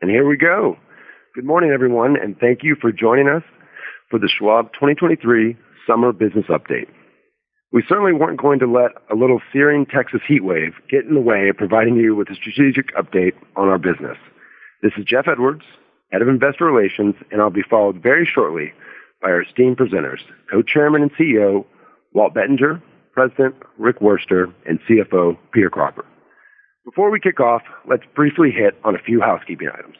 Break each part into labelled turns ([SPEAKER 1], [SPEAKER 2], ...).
[SPEAKER 1] And here we go. Good morning, everyone, and thank you for joining us for the Schwab 2023 Summer Business Update. We certainly weren't going to let a little searing Texas heat wave get in the way of providing you with a strategic update on our business. This is Jeff Edwards, Head of Investor Relations, and I'll be followed very shortly by our esteemed presenters, Co-Chairman and CEO Walt Bettinger, President Rick Wurster, and CFO Peter Crawford. Before we kick off, let's briefly hit on a few housekeeping items.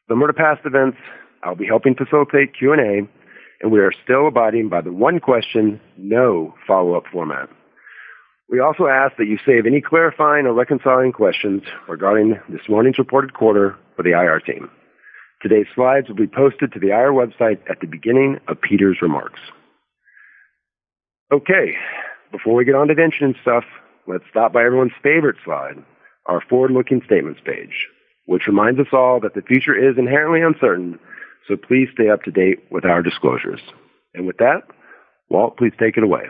[SPEAKER 1] Similar to past events, I'll be helping facilitate Q&A, and we are still abiding by the one question, no follow-up format. We also ask that you save any clarifying or reconciling questions regarding this morning's reported quarter for the IR team. Today's slides will be posted to the IR website at the beginning of Peter's remarks. Okay, before we get on to the engine stuff, let's stop by everyone's favorite slide, our forward-looking statements page, which reminds us all that the future is inherently uncertain, so please stay up to date with our disclosures. And with that, Walt, please take it away.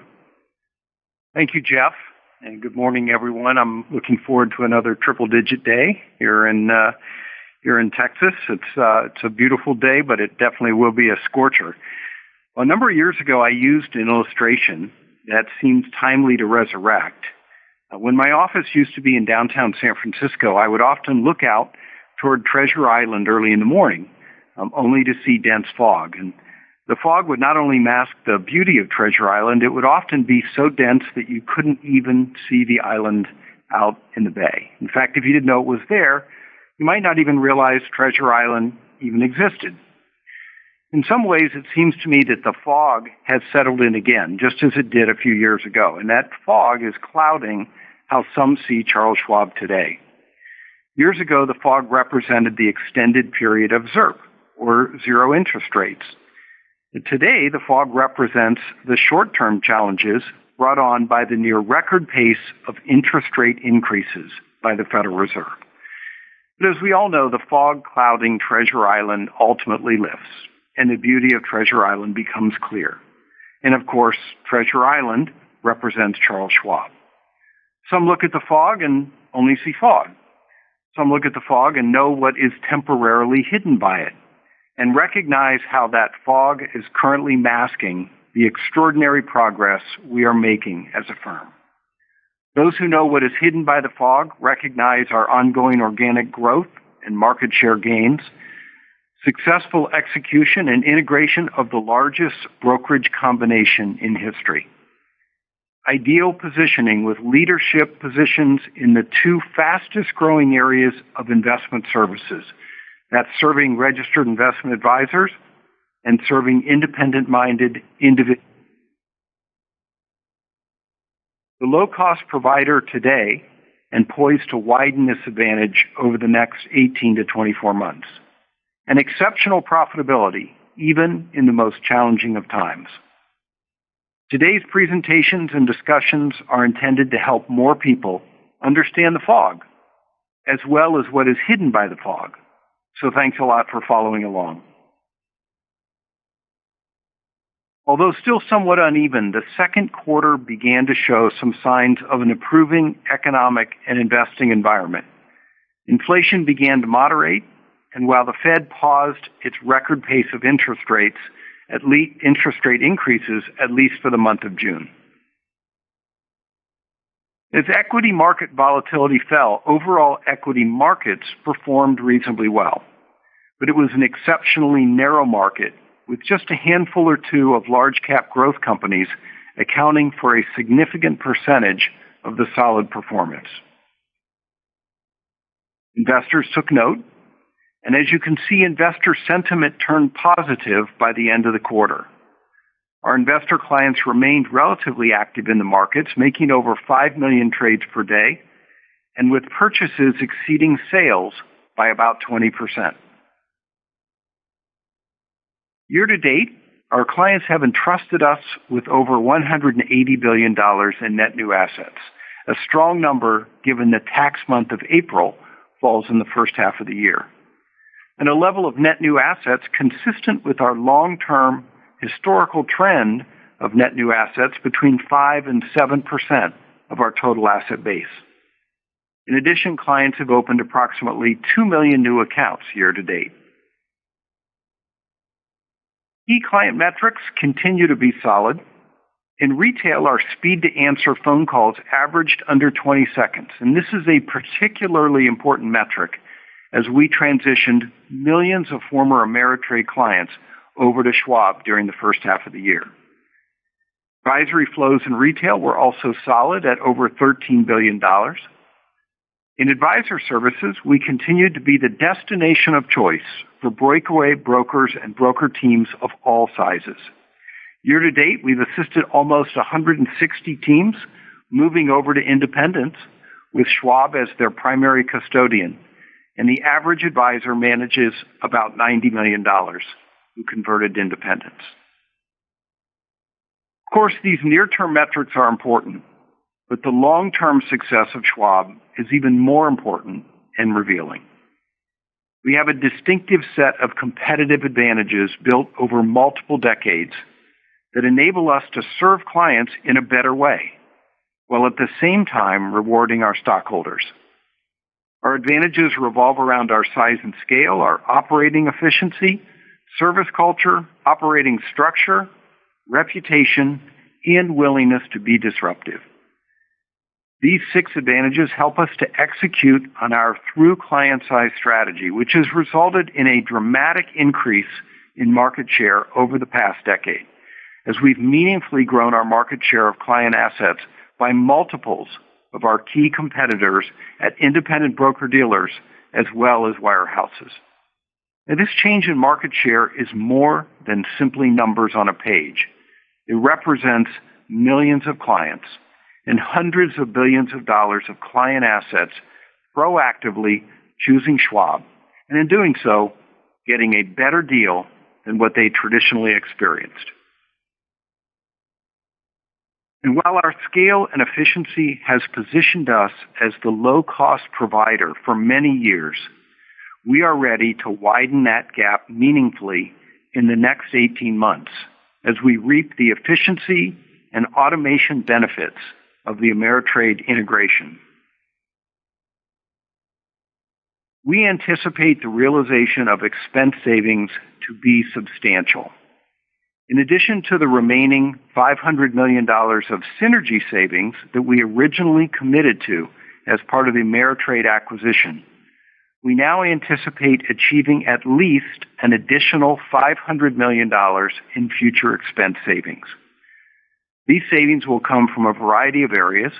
[SPEAKER 2] Thank you, Jeff, and good morning, everyone. I'm looking forward to another triple-digit day here in Texas. It's a beautiful day, but it definitely will be a scorcher. Well, a number of years ago, I used an illustration that seems timely to resurrect. When my office used to be in downtown San Francisco, I would often look out toward Treasure Island early in the morning, only to see dense fog. And the fog would not only mask the beauty of Treasure Island, it would often be so dense that you couldn't even see the island out in the bay. In fact, if you didn't know it was there, you might not even realize Treasure Island even existed. In some ways, it seems to me that the fog has settled in again, just as it did a few years ago. And that fog is clouding how some see Charles Schwab today. Years ago, the fog represented the extended period of ZIRP, or zero interest rates. Today, the fog represents the short-term challenges brought on by the near-record pace of interest rate increases by the Federal Reserve. But as we all know, the fog clouding Treasure Island ultimately lifts, and the beauty of Treasure Island becomes clear. And of course, Treasure Island represents Charles Schwab. Some look at the fog and only see fog. Some look at the fog and know what is temporarily hidden by it, and recognize how that fog is currently masking the extraordinary progress we are making as a firm. Those who know what is hidden by the fog recognize our ongoing organic growth and market share gains, successful execution and integration of the largest brokerage combination in history, ideal positioning with leadership positions in the two fastest growing areas of investment services. That's serving registered investment advisors and serving independent-minded individuals. The low-cost provider today and poised to widen this advantage over the next 18 to 24 months. And exceptional profitability, even in the most challenging of times. Today's presentations and discussions are intended to help more people understand the fog, as well as what is hidden by the fog. So thanks a lot for following along. Although still somewhat uneven, the second quarter began to show some signs of an improving economic and investing environment. Inflation began to moderate, and while the Fed paused its record pace of interest rate increases, at least for the month of June. As equity market volatility fell, overall equity markets performed reasonably well. But it was an exceptionally narrow market, with just a handful or two of large-cap growth companies accounting for a significant percentage of the solid performance. Investors took note, and as you can see, investor sentiment turned positive by the end of the quarter. Our investor clients remained relatively active in the markets, making over 5 million trades per day, and with purchases exceeding sales by about 20%. Year to date, our clients have entrusted us with over $180 billion in net new assets, a strong number given the tax month of April falls in the first half of the year, and a level of net new assets consistent with our long-term historical trend of net new assets between 5 and 7% of our total asset base. In addition, clients have opened approximately 2 million new accounts year to date. Key client metrics continue to be solid. In retail, our speed to answer phone calls averaged under 20 seconds, and this is a particularly important metric as we transitioned millions of former Ameritrade clients over to Schwab during the first half of the year. Advisory flows in retail were also solid at over $13 billion. In advisor services, we continued to be the destination of choice for breakaway brokers and broker teams of all sizes. Year to date, we've assisted almost 160 teams moving over to independence with Schwab as their primary custodian, and the average advisor manages about $90 million who converted to independence. Of course, these near-term metrics are important, but the long-term success of Schwab is even more important and revealing. We have a distinctive set of competitive advantages built over multiple decades that enable us to serve clients in a better way, while at the same time rewarding our stockholders. Our advantages revolve around our size and scale, our operating efficiency, service culture, operating structure, reputation, and willingness to be disruptive. These 6 advantages help us to execute on our through client size strategy, which has resulted in a dramatic increase in market share over the past decade, as we've meaningfully grown our market share of client assets by multiples of our key competitors at independent broker-dealers as well as wirehouses. Now, this change in market share is more than simply numbers on a page. It represents millions of clients and hundreds of billions of dollars of client assets proactively choosing Schwab, and in doing so, getting a better deal than what they traditionally experienced. And while our scale and efficiency has positioned us as the low-cost provider for many years, we are ready to widen that gap meaningfully in the next 18 months as we reap the efficiency and automation benefits of the Ameritrade integration. We anticipate the realization of expense savings to be substantial. In addition to the remaining $500 million of synergy savings that we originally committed to as part of the Ameritrade acquisition, we now anticipate achieving at least an additional $500 million in future expense savings. These savings will come from a variety of areas: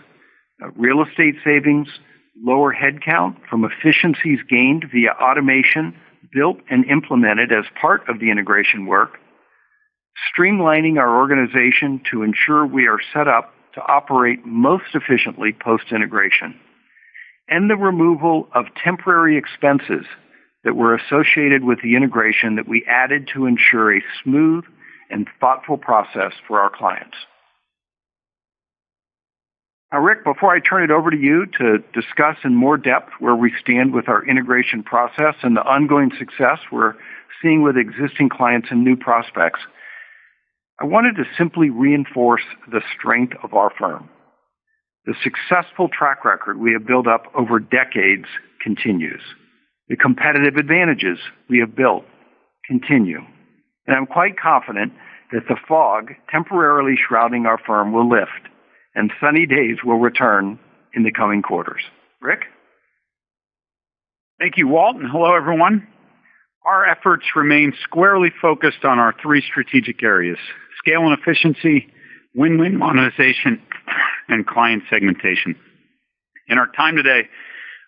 [SPEAKER 2] real estate savings, lower headcount from efficiencies gained via automation built and implemented as part of the integration work, streamlining our organization to ensure we are set up to operate most efficiently post-integration, and the removal of temporary expenses that were associated with the integration that we added to ensure a smooth and thoughtful process for our clients. Now, Rick, before I turn it over to you to discuss in more depth where we stand with our integration process and the ongoing success we're seeing with existing clients and new prospects, I wanted to simply reinforce the strength of our firm. The successful track record we have built up over decades continues. The competitive advantages we have built continue. And I'm quite confident that the fog temporarily shrouding our firm will lift, and sunny days will return in the coming quarters. Rick?
[SPEAKER 3] Thank you, Walt, and hello, everyone. Our efforts remain squarely focused on our 3 strategic areas: scale and efficiency, win-win monetization, and client segmentation. In our time today,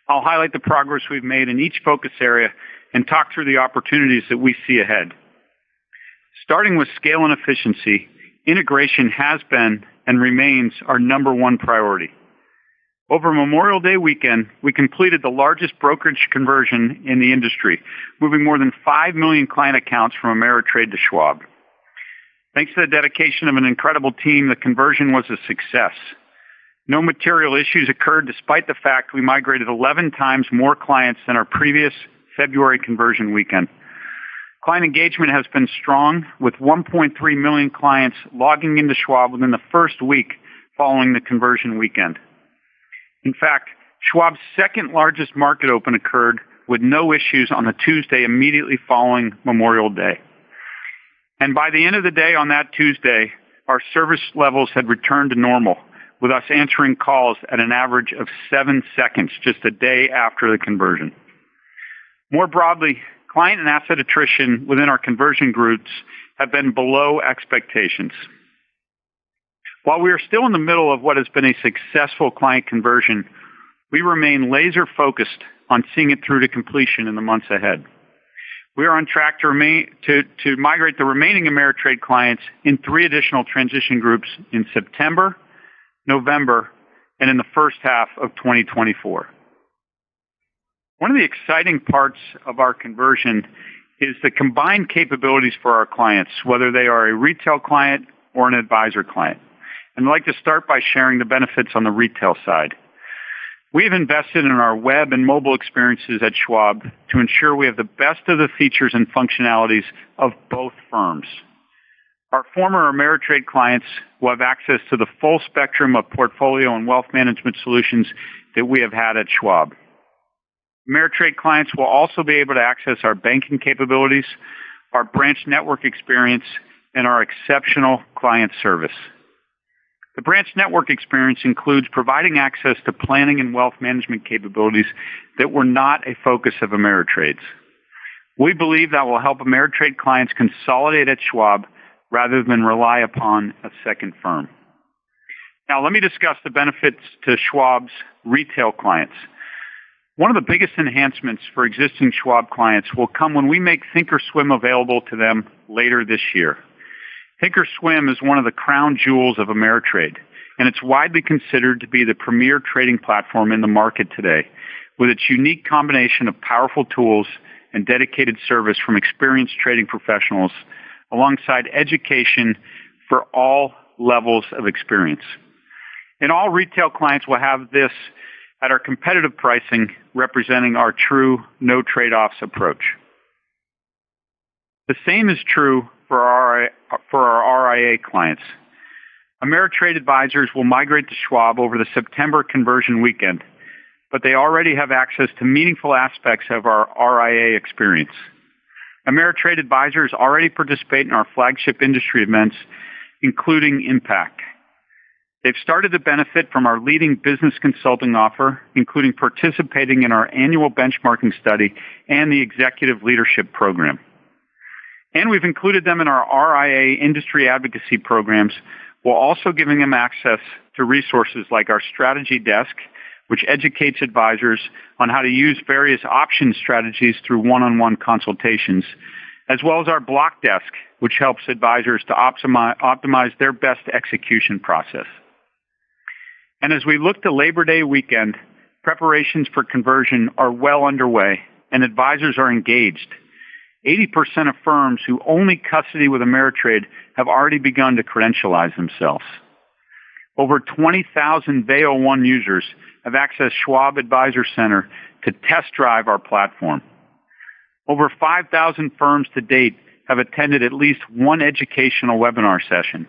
[SPEAKER 3] I'll highlight the progress we've made in each focus area and talk through the opportunities that we see ahead. Starting with scale and efficiency, integration has been and remains our number 1 priority. Over Memorial Day weekend, we completed the largest brokerage conversion in the industry, moving more than 5 million client accounts from Ameritrade to Schwab. Thanks to the dedication of an incredible team, the conversion was a success. No material issues occurred despite the fact we migrated 11 times more clients than our previous February conversion weekend. Client engagement has been strong, with 1.3 million clients logging into Schwab within the first week following the conversion weekend. In fact, Schwab's second largest market open occurred with no issues on the Tuesday immediately following Memorial Day. And by the end of the day on that Tuesday, our service levels had returned to normal, with us answering calls at an average of 7 seconds just a day after the conversion. More broadly, client and asset attrition within our conversion groups have been below expectations. While we are still in the middle of what has been a successful client conversion, we remain laser focused on seeing it through to completion in the months ahead. We are on track to migrate the remaining Ameritrade clients in 3 additional transition groups in September, November, and in the first half of 2024. One of the exciting parts of our conversion is the combined capabilities for our clients, whether they are a retail client or an advisor client. And I'd like to start by sharing the benefits on the retail side. We have invested in our web and mobile experiences at Schwab to ensure we have the best of the features and functionalities of both firms. Our former Ameritrade clients will have access to the full spectrum of portfolio and wealth management solutions that we have had at Schwab. Ameritrade clients will also be able to access our banking capabilities, our branch network experience, and our exceptional client service. The branch network experience includes providing access to planning and wealth management capabilities that were not a focus of Ameritrade's. We believe that will help Ameritrade clients consolidate at Schwab rather than rely upon a second firm. Now, let me discuss the benefits to Schwab's retail clients. One of the biggest enhancements for existing Schwab clients will come when we make thinkorswim available to them later this year. thinkorswim is one of the crown jewels of Ameritrade, and it's widely considered to be the premier trading platform in the market today, with its unique combination of powerful tools and dedicated service from experienced trading professionals, alongside education for all levels of experience. And all retail clients will have this at our competitive pricing, representing our true no trade-offs approach. The same is true for our RIA clients. Ameritrade advisors will migrate to Schwab over the September conversion weekend, but they already have access to meaningful aspects of our RIA experience. Ameritrade advisors already participate in our flagship industry events, including Impact. They've started to benefit from our leading business consulting offer, including participating in our annual benchmarking study and the executive leadership program. And we've included them in our RIA industry advocacy programs, while also giving them access to resources like our strategy desk, which educates advisors on how to use various option strategies through one-on-one consultations, as well as our block desk, which helps advisors to optimize their best execution process. And as we look to Labor Day weekend, preparations for conversion are well underway, and advisors are engaged. 80% of firms who only custody with Ameritrade have already begun to credentialize themselves. Over 20,000 VEO1 users have accessed Schwab Advisor Center to test drive our platform. Over 5,000 firms to date have attended at least one educational webinar session.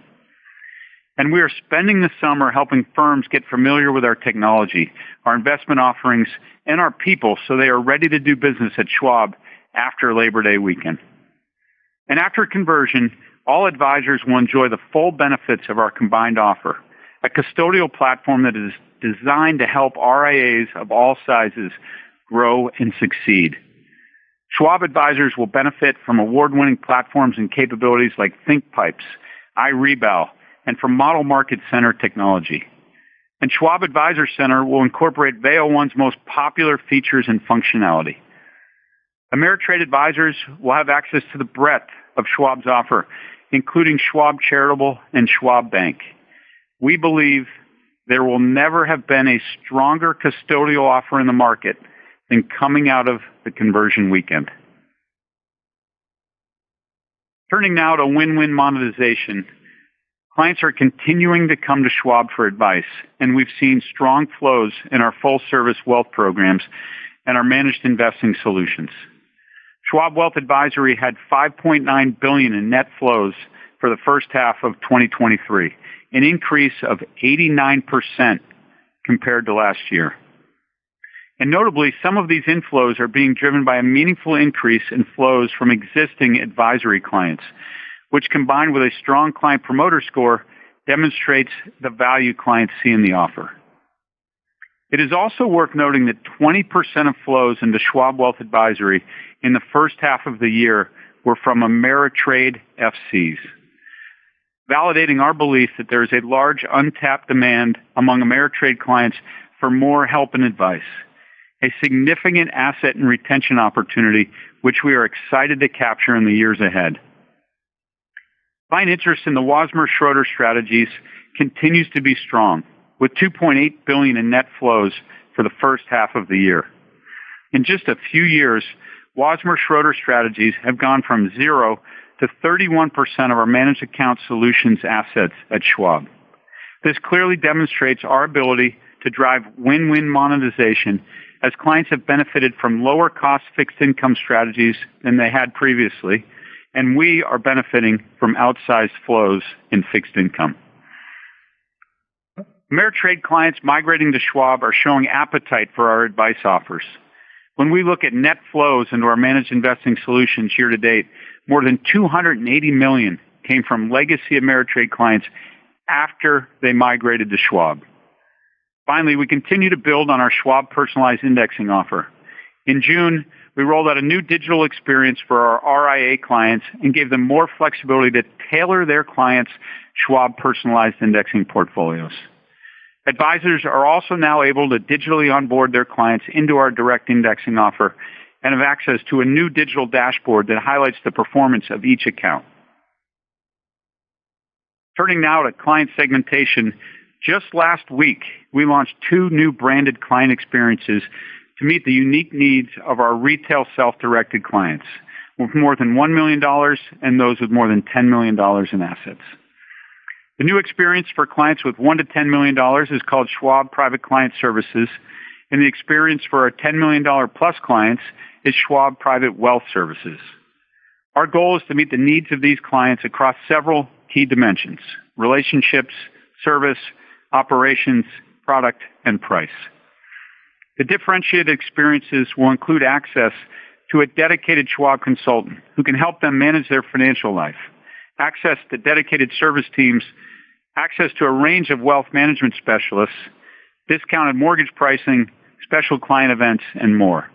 [SPEAKER 3] And we are spending the summer helping firms get familiar with our technology, our investment offerings, and our people so they are ready to do business at Schwab after Labor Day weekend. And after conversion, all advisors will enjoy the full benefits of our combined offer, a custodial platform that is designed to help RIAs of all sizes grow and succeed. Schwab advisors will benefit from award-winning platforms and capabilities like ThinkPipes, iRebal, and from Model Market Center technology. And Schwab Advisor Center will incorporate VEO1's most popular features and functionality. Ameritrade advisors will have access to the breadth of Schwab's offer, including Schwab Charitable and Schwab Bank. We believe there will never have been a stronger custodial offer in the market than coming out of the conversion weekend. Turning now to win-win monetization, clients are continuing to come to Schwab for advice, and we've seen strong flows in our full-service wealth programs and our managed investing solutions. Schwab Wealth Advisory had $5.9 billion in net flows for the first half of 2023, an increase of 89% compared to last year. And notably, some of these inflows are being driven by a meaningful increase in flows from existing advisory clients, which combined with a strong client promoter score demonstrates the value clients see in the offer. It is also worth noting that 20% of flows into Schwab Wealth Advisory in the first half of the year were from Ameritrade FCs, validating our belief that there is a large untapped demand among Ameritrade clients for more help and advice, a significant asset and retention opportunity which we are excited to capture in the years ahead. Client interest in the Wasmer Schroeder strategies continues to be strong, with $2.8 billion in net flows for the first half of the year. In just a few years, Wasmer Schroeder strategies have gone from 0 to 31% of our managed account solutions assets at Schwab. This clearly demonstrates our ability to drive win-win monetization as clients have benefited from lower cost fixed income strategies than they had previously, and we are benefiting from outsized flows in fixed income. Ameritrade clients migrating to Schwab are showing appetite for our advice offers. When we look at net flows into our managed investing solutions year to date, more than $280 million came from legacy Ameritrade clients after they migrated to Schwab. Finally, we continue to build on our Schwab personalized indexing offer. In June, we rolled out a new digital experience for our RIA clients and gave them more flexibility to tailor their clients' Schwab personalized indexing portfolios. Advisors are also now able to digitally onboard their clients into our direct indexing offer and have access to a new digital dashboard that highlights the performance of each account. Turning now to client segmentation, just last week, we launched 2 new branded client experiences to meet the unique needs of our retail self-directed clients with more than $1 million and those with more than $10 million in assets. The new experience for clients with $1 to $10 million is called Schwab Private Client Services, and the experience for our $10 million plus clients is Schwab Private Wealth Services. Our goal is to meet the needs of these clients across several key dimensions: relationships, service, operations, product, and price. The differentiated experiences will include access to a dedicated Schwab consultant who can help them manage their financial life, access to dedicated service teams, access to a range of wealth management specialists, discounted mortgage pricing, special client events, and more.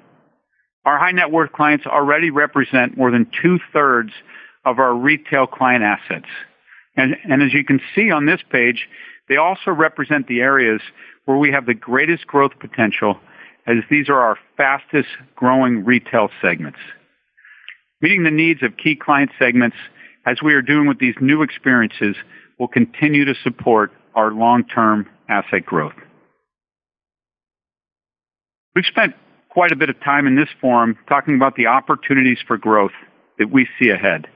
[SPEAKER 3] Our high net worth clients already represent more than 2/3 of our retail client assets. And as you can see on this page, they also represent the areas where we have the greatest growth potential, as these are our fastest growing retail segments. Meeting the needs of key client segments, as we are doing with these new experiences, will continue to support our long-term asset growth. We've spent quite a bit of time in this forum talking about the opportunities for growth that we see ahead.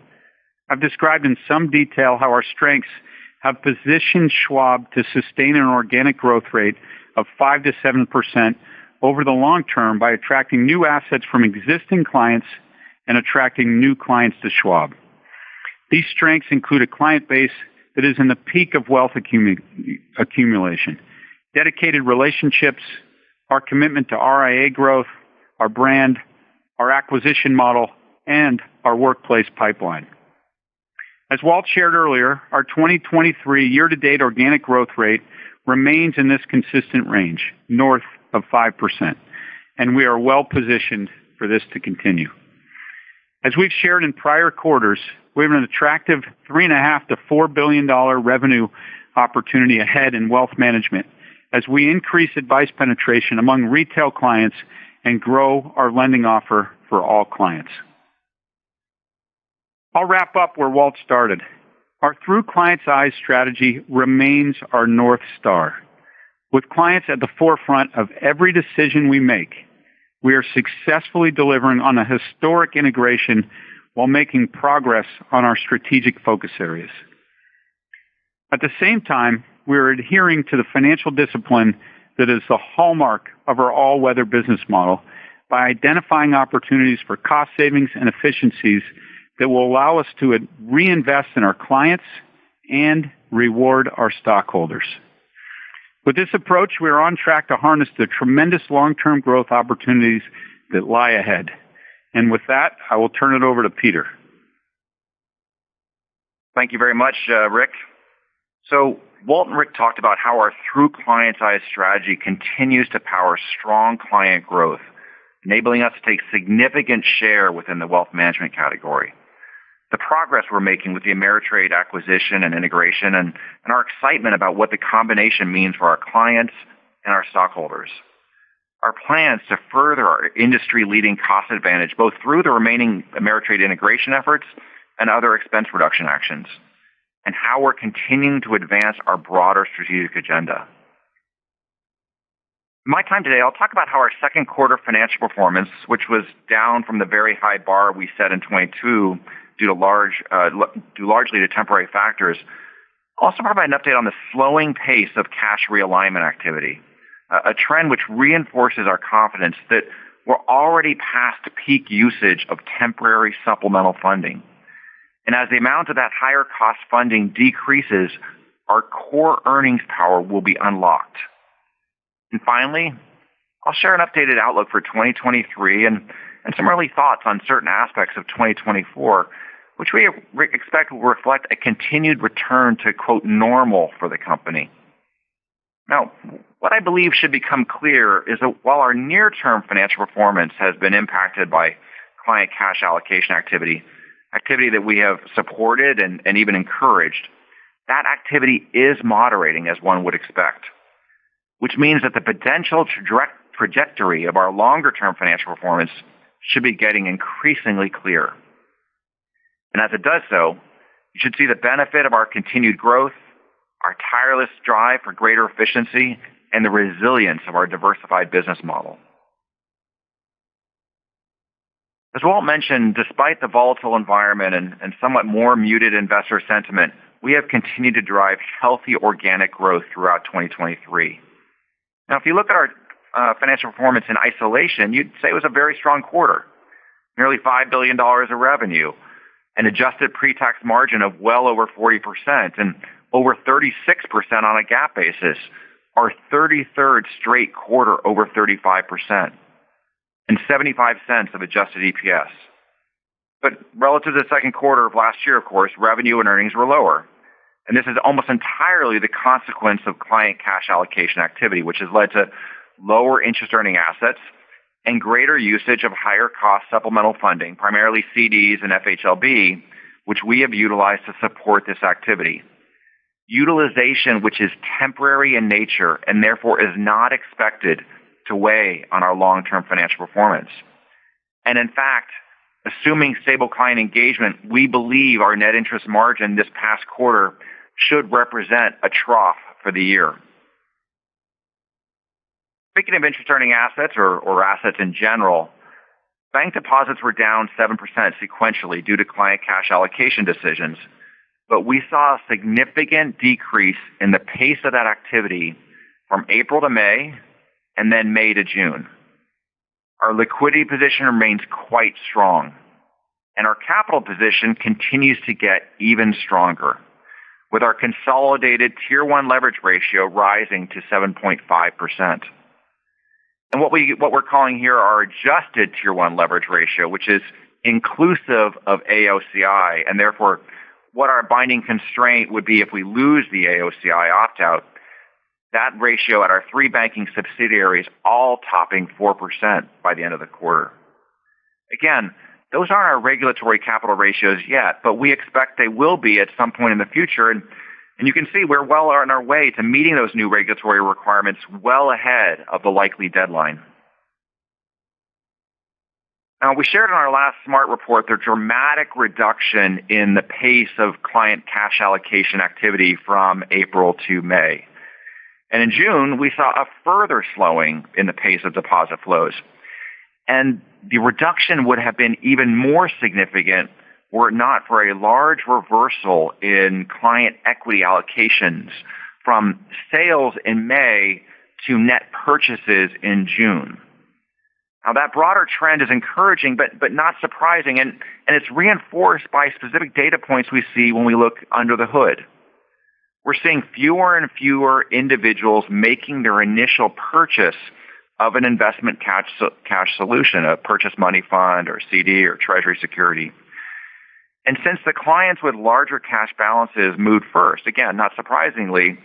[SPEAKER 3] I've described in some detail how our strengths have positioned Schwab to sustain an organic growth rate of 5 to 7% over the long term by attracting new assets from existing clients and attracting new clients to Schwab. These strengths include a client base that is in the peak of wealth accumulation, dedicated relationships, our commitment to RIA growth, our brand, our acquisition model, and our workplace pipeline. As Walt shared earlier, our 2023 year-to-date organic growth rate remains in this consistent range, north of 5%, and we are well positioned for this to continue. As we've shared in prior quarters, we have an attractive $3.5 to $4 billion revenue opportunity ahead in wealth management as we increase advice penetration among retail clients and grow our lending offer for all clients. I'll wrap up where Walt started. Our Through Clients' Eyes strategy remains our North Star. With clients at the forefront of every decision we make, we are successfully delivering on a historic integration while making progress on our strategic focus areas. At the same time, we are adhering to the financial discipline that is the hallmark of our all-weather business model by identifying opportunities for cost savings and efficiencies that will allow us to reinvest in our clients and reward our stockholders. With this approach, we are on track to harness the tremendous long-term growth opportunities that lie ahead. And with that, I will turn it over to Peter.
[SPEAKER 4] Thank you very much, Rick. So Walt and Rick talked about how our Through Client's Eyes strategy continues to power strong client growth, enabling us to take significant share within the wealth management category. The progress we're making with the Ameritrade acquisition and integration and our excitement about what the combination means for our clients and our stockholders. Our plans to further our industry-leading cost advantage both through the remaining Ameritrade integration efforts and other expense reduction actions, and how we're continuing to advance our broader strategic agenda. In my time today, I'll talk about how our second quarter financial performance, which was down from the very high bar we set in 22 due largely to temporary factors, I'll also provide an update on the slowing pace of cash realignment activity, a trend which reinforces our confidence that we're already past peak usage of temporary supplemental funding. And as the amount of that higher cost funding decreases, our core earnings power will be unlocked. And finally, I'll share an updated outlook for 2023 and some early thoughts on certain aspects of 2024, which we expect will reflect a continued return to, quote, normal for the company. Now, what I believe should become clear is that while our near-term financial performance has been impacted by client cash allocation activity that we have supported and even encouraged, that activity is moderating as one would expect, which means that the potential trajectory of our longer-term financial performance should be getting increasingly clear. And as it does so, you should see the benefit of our continued growth, our tireless drive for greater efficiency, and the resilience of our diversified business model. As Walt mentioned, despite the volatile environment and somewhat more muted investor sentiment, we have continued to drive healthy organic growth throughout 2023. Now, if you look at our financial performance in isolation, you'd say it was a very strong quarter. Nearly $5 billion of revenue, an adjusted pre-tax margin of well over 40%, and over 36% on a GAAP basis, our 33rd straight quarter over 35%, and 75 cents of adjusted EPS. But relative to the second quarter of last year, of course, revenue and earnings were lower. And this is almost entirely the consequence of client cash allocation activity, which has led to lower interest-earning assets and greater usage of higher-cost supplemental funding, primarily CDs and FHLB, which we have utilized to support this activity. Utilization which is temporary in nature and therefore is not expected to weigh on our long-term financial performance. And in fact, assuming stable client engagement, we believe our net interest margin this past quarter should represent a trough for the year. Speaking of interest-earning assets or assets in general, bank deposits were down 7% sequentially due to client cash allocation decisions, but we saw a significant decrease in the pace of that activity from April to May and then May to June. Our liquidity position remains quite strong, and our capital position continues to get even stronger, with our consolidated Tier 1 leverage ratio rising to 7.5%. And what we're calling here our adjusted Tier 1 leverage ratio, which is inclusive of AOCI, and therefore what our binding constraint would be if we lose the AOCI opt-out, that ratio at our three banking subsidiaries all topping 4% by the end of the quarter. Again, those aren't our regulatory capital ratios yet, but we expect they will be at some point in the future. And you can see we're well on our way to meeting those new regulatory requirements well ahead of the likely deadline. Now, we shared in our last SMART report the dramatic reduction in the pace of client cash allocation activity from April to May. And in June, we saw a further slowing in the pace of deposit flows. And the reduction would have been even more significant were it not for a large reversal in client equity allocations from sales in May to net purchases in June. Now, that broader trend is encouraging, but not surprising, and it's reinforced by specific data points we see when we look under the hood. we're seeing fewer and fewer individuals making their initial purchase of an investment cash solution, a purchase money fund or CD or treasury security. And since the clients with larger cash balances moved first, again, not surprisingly,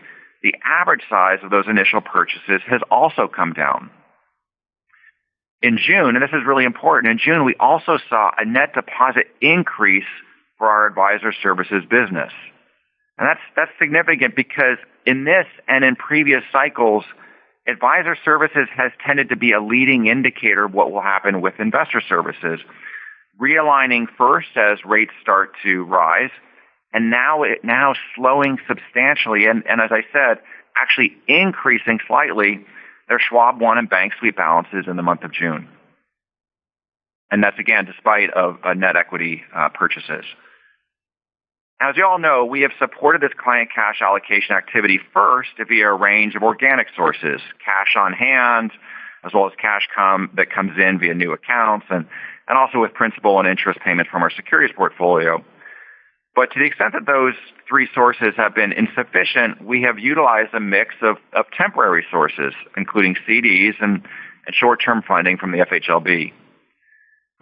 [SPEAKER 4] the average size of those initial purchases has also come down. In June, and this is really important, in June we also saw a net deposit increase for our advisor services business. And that's significant because in this and in previous cycles, advisor services has tended to be a leading indicator of what will happen with investor services, realigning first as rates start to rise, and now slowing substantially, and as I said, actually increasing slightly their Schwab One and Bank Sweep balances in the month of June. And that's, again, despite of net equity purchases. As you all know, we have supported this client cash allocation activity first via a range of organic sources, cash on hand, as well as cash that comes in via new accounts, and also with principal and interest payments from our securities portfolio. But to the extent that those three sources have been insufficient, we have utilized a mix of temporary sources, including CDs and short-term funding from the FHLB.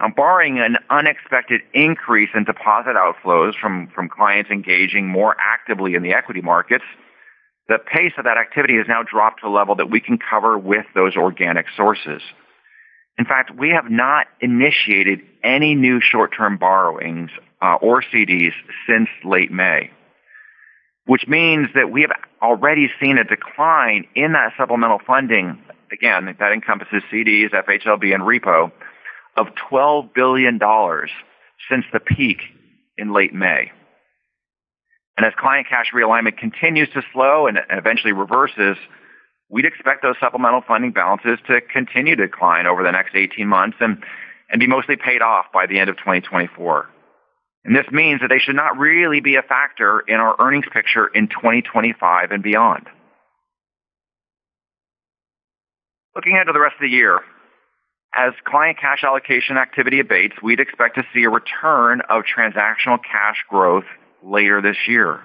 [SPEAKER 4] Now, barring an unexpected increase in deposit outflows from clients engaging more actively in the equity markets, the pace of that activity has now dropped to a level that we can cover with those organic sources. In fact, we have not initiated any new short-term borrowings or CDs since late May, which means that we have already seen a decline in that supplemental funding. Again, that encompasses CDs, FHLB, and repo, of $12 billion since the peak in late May. And as client cash realignment continues to slow and eventually reverses, we'd expect those supplemental funding balances to continue to decline over the next 18 months and be mostly paid off by the end of 2024. And this means that they should not really be a factor in our earnings picture in 2025 and beyond. Looking ahead to the rest of the year, as client cash allocation activity abates, we'd expect to see a return of transactional cash growth later this year.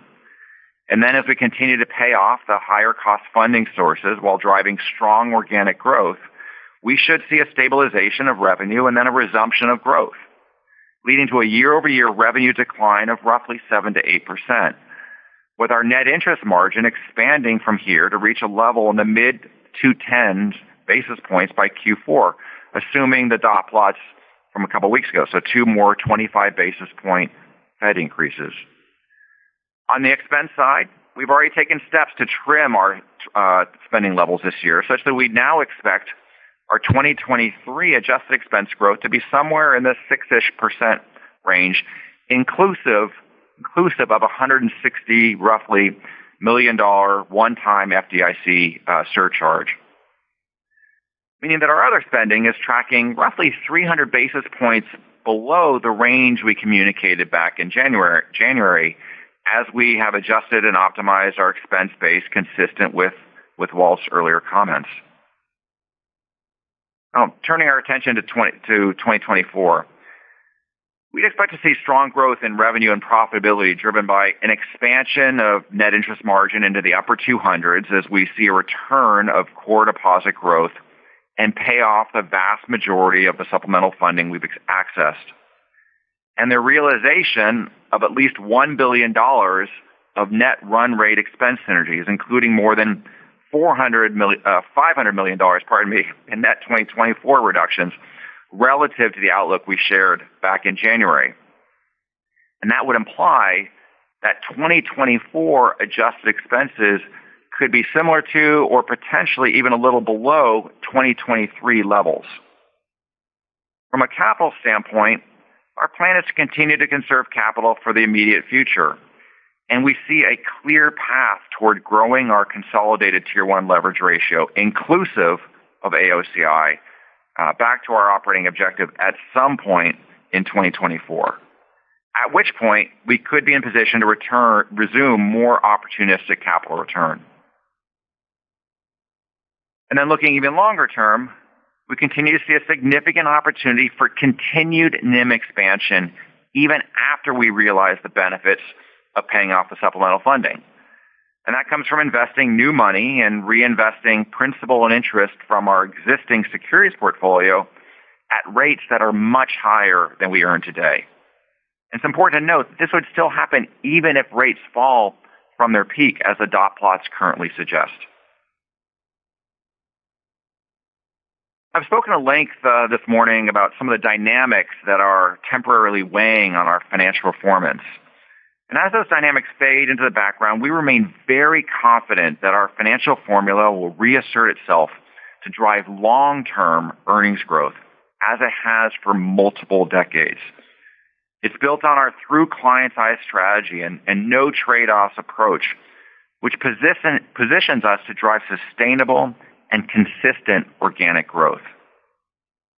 [SPEAKER 4] And then as we continue to pay off the higher cost funding sources while driving strong organic growth, we should see a stabilization of revenue and then a resumption of growth, leading to a year-over-year revenue decline of roughly 7 to 8%, with our net interest margin expanding from here to reach a level in the mid-210s basis points by Q4, assuming the dot plots from a couple weeks ago, so 2 more 25 basis point Fed increases. On the expense side, we've already taken steps to trim our spending levels this year, such that we now expect our 2023 adjusted expense growth to be somewhere in the 6-ish% range, inclusive of $160 roughly $1 million one-time FDIC surcharge. Meaning that our other spending is tracking roughly 300 basis points below the range we communicated back in January, as we have adjusted and optimized our expense base consistent with Walt's earlier comments. Turning our attention to 2024, we'd expect to see strong growth in revenue and profitability driven by an expansion of net interest margin into the upper 200s as we see a return of core deposit growth and pay off the vast majority of the supplemental funding we've accessed, and the realization of at least $1 billion of net run rate expense synergies, including more than $500 million, in net 2024 reductions relative to the outlook we shared back in January. And that would imply that 2024 adjusted expenses could be similar to or potentially even a little below 2023 levels. From a capital standpoint, our plan is to continue to conserve capital for the immediate future, and we see a clear path toward growing our consolidated Tier 1 leverage ratio, inclusive of AOCI, back to our operating objective at some point in 2024, at which point we could be in position to resume more opportunistic capital return. And then looking even longer term, we continue to see a significant opportunity for continued NIM expansion even after we realize the benefits of paying off the supplemental funding. And that comes from investing new money and reinvesting principal and interest from our existing securities portfolio at rates that are much higher than we earn today. And it's important to note that this would still happen even if rates fall from their peak, as the dot plots currently suggest. I've spoken at length this morning about some of the dynamics that are temporarily weighing on our financial performance. And as those dynamics fade into the background, we remain very confident that our financial formula will reassert itself to drive long-term earnings growth, as it has for multiple decades. It's built on our through client's eyes strategy and no trade-offs approach, which positions us to drive sustainable and consistent organic growth.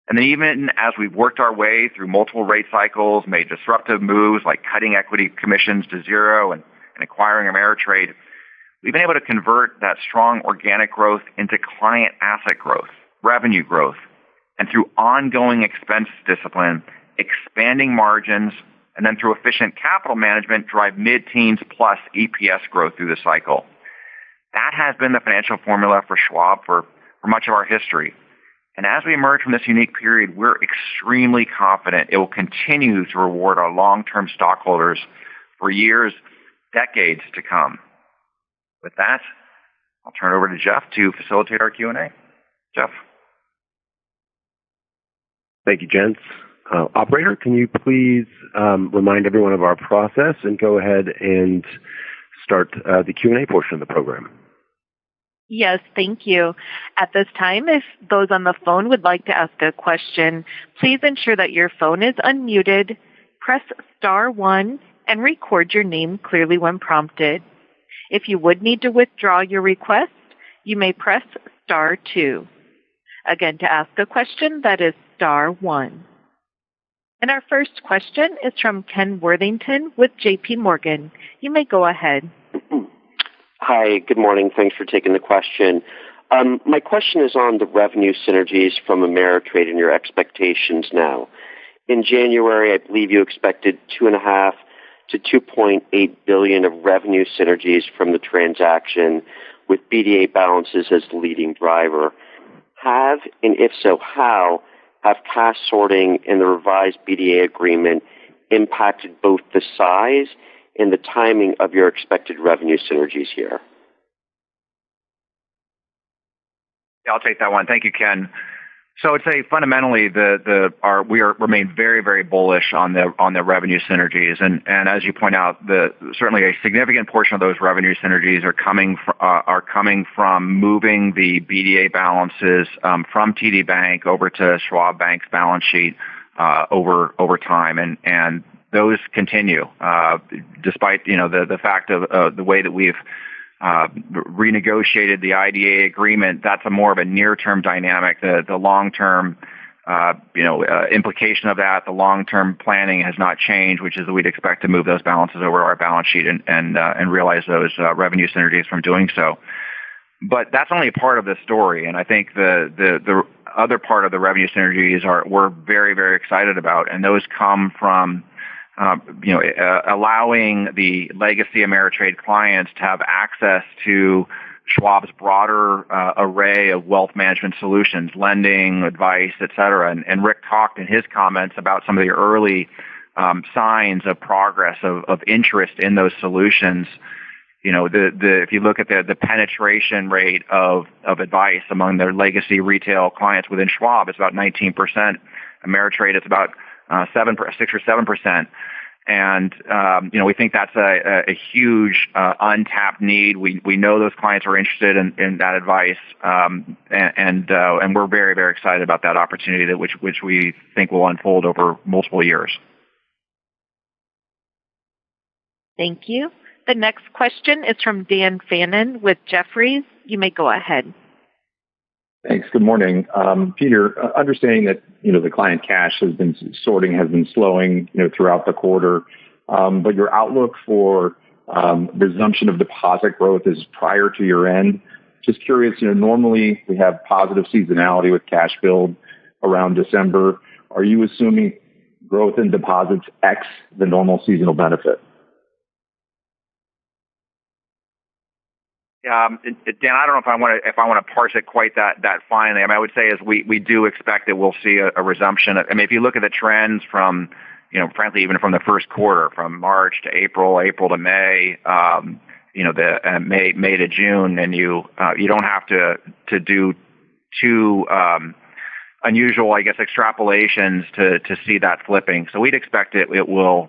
[SPEAKER 4] And then even as we've worked our way through multiple rate cycles, made disruptive moves like cutting equity commissions to zero and acquiring Ameritrade, we've been able to convert that strong organic growth into client asset growth, revenue growth, and through ongoing expense discipline, expanding margins, and then through efficient capital management, drive mid-teens plus EPS growth through the cycle. That has been the financial formula for Schwab for much of our history. And as we emerge from this unique period, we're extremely confident it will continue to reward our long-term stockholders for years, decades to come. With that, I'll turn it over to Jeff to facilitate our Q&A. Jeff.
[SPEAKER 1] Thank you, gents. Operator, can you please remind everyone of our process and go ahead and start the Q&A portion of the program?
[SPEAKER 5] Yes, thank you. At this time, if those on the phone would like to ask a question, please ensure that your phone is unmuted, press star 1, and record your name clearly when prompted. If you would need to withdraw your request, you may press star 2. Again, to ask a question, that is star 1. And our first question is from Ken Worthington with J.P. Morgan. You may go ahead.
[SPEAKER 6] Hi, good morning. Thanks for taking the question. My question is on the revenue synergies from Ameritrade and your expectations now. In January, I believe you expected $2.5 to $2.8 billion of revenue synergies from the transaction, with BDA balances as the leading driver. Have, and if so, how, have cash sorting and the revised BDA agreement impacted both the size and the timing of your expected revenue synergies here?
[SPEAKER 4] Yeah, I'll take that one. Thank you, Ken. So I'd say fundamentally we remain very, very bullish on the revenue synergies, and as you point out, certainly a significant portion of those revenue synergies are coming from moving the BDA balances from TD Bank over to Schwab Bank's balance sheet over time, and those continue despite the fact of the way that we've renegotiated the IDA agreement. That's a more of a near-term dynamic. The long-term implication of that, the long-term planning has not changed, which is that we'd expect to move those balances over to our balance sheet and realize those revenue synergies from doing so. But that's only a part of the story, and I think the other part of the revenue synergies we're very, very excited about, and those come from allowing the legacy Ameritrade clients to have access to Schwab's broader array of wealth management solutions, lending, advice, et cetera. And Rick talked in his comments about some of the early signs of progress of interest in those solutions. If you look at the penetration rate of advice among their legacy retail clients within Schwab, it's about 19%. Ameritrade, it's about 6 or 7%. And, we think that's a huge untapped need. We know those clients are interested in that advice. And we're very, very excited about that opportunity which we think will unfold over multiple years.
[SPEAKER 5] Thank you. The next question is from Dan Fannon with Jefferies. You may go ahead.
[SPEAKER 7] Thanks. Good morning. Peter, understanding that, the client cash has been slowing, throughout the quarter, but your outlook for resumption of deposit growth is prior to your end. Just curious, normally we have positive seasonality with cash build around December. Are you assuming growth in deposits X the normal seasonal benefit?
[SPEAKER 4] Dan, I don't know if I want to parse it quite that finely. I mean, I would say is we do expect that we'll see a resumption. I mean, if you look at the trends from, frankly, even from the first quarter, from March to April to May, May to June, and you don't have to do too unusual, I guess, extrapolations to see that flipping. So we'd expect it will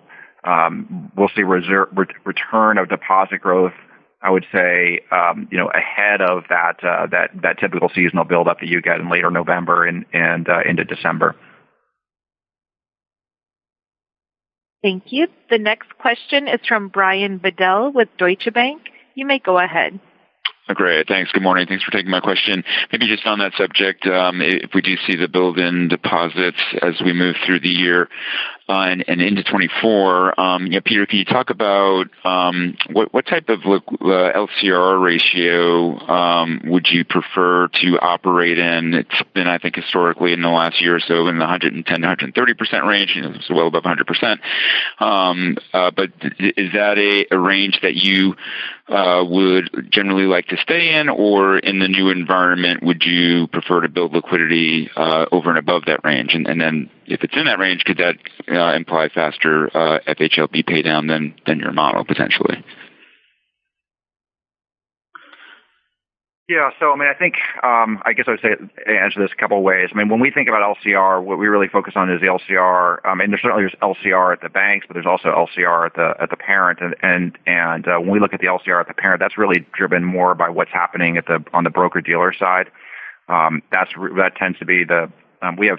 [SPEAKER 4] we'll see return of deposit growth. I would say, ahead of that typical seasonal buildup that you get in later November and into December.
[SPEAKER 5] Thank you. The next question is from Brian Bedell with Deutsche Bank. You may go ahead.
[SPEAKER 8] Great. Thanks. Good morning. Thanks for taking my question. Maybe just on that subject, if we do see the build-in deposits as we move through the year and into 24, Peter, can you talk about what type of LCR ratio would you prefer to operate in? It's been, I think, historically in the last year or so in the 110 to 130% range, so well above 100%. But is that a range that you would generally like to stay in, or in the new environment, would you prefer to build liquidity over and above that range? And then if it's in that range, could that imply faster FHLB pay down than your model potentially?
[SPEAKER 4] Yeah, so I mean, I think I guess I would say answer this a couple of ways. I mean, when we think about LCR, what we really focus on is the LCR. And there's LCR at the banks, but there's also LCR at the parent. And when we look at the LCR at the parent, that's really driven more by what's happening on the broker dealer side. That tends to be we have